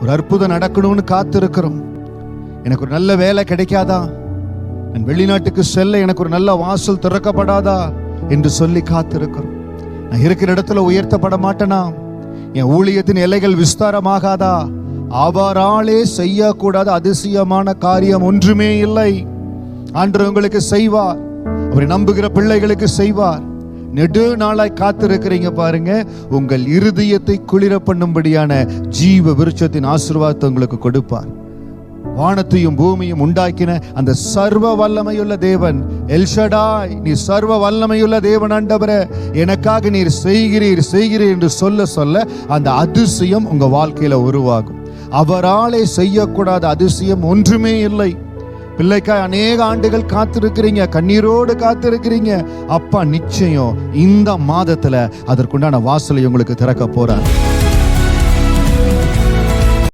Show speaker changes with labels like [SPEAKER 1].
[SPEAKER 1] ஒரு அற்புதம் நடக்கணும்னு காத்திருக்கிறோம். எனக்கு ஒரு நல்ல வேலை கிடைக்காதா, நான் வெளிநாட்டுக்கு செல்ல எனக்கு ஒரு நல்ல வாசல் திறக்கப்படாதா என்று சொல்லி காத்திருக்கிறோம். நான் இருக்கிற இடத்துல உயர்த்தப்பட மாட்டேனா, என் ஊழியத்தின் எல்லைகள் விஸ்தாரமாகாதா, அவராலே செய்யக்கூடாத அதிசயமான காரியம் ஒன்றுமே இல்லை. ஆண்டவர் உங்களுக்கு செய்வார், அவரை நம்புகிற பிள்ளைகளுக்கு செய்வார். நெடு நாளாய் காத்திருக்கிறீங்க பாருங்க, உங்கள் இருதயத்தை குளிர பண்ணும்படியான ஜீவ விருட்சத்தின் ஆசீர்வாதத்தை உங்களுக்கு கொடுப்பார். வானத்தையும் பூமியும் உண்டாக்கின அந்த சர்வ வல்லமையுள்ள தேவன் எல்ஷடாய், நீ சர்வ வல்லமையுள்ள தேவன் ஆண்டவரே, எனக்காக நீர் செய்கிறீர் என்று சொல்ல சொல்ல அந்த அதிசயம் உங்க வாழ்க்கையில உருவாகும். அவராலே செய்யக்கூடாத அதிசயம் ஒன்றுமே இல்லை. பிள்ளைக்காய் அநேக ஆண்டுகள் காத்திருக்கிறீங்க, கண்ணீரோடு காத்திருக்கிறீங்க. அப்பா நிச்சயம் இந்த மாதத்துல அதற்குண்டான வாசலை உங்களுக்கு திறக்க போறார்.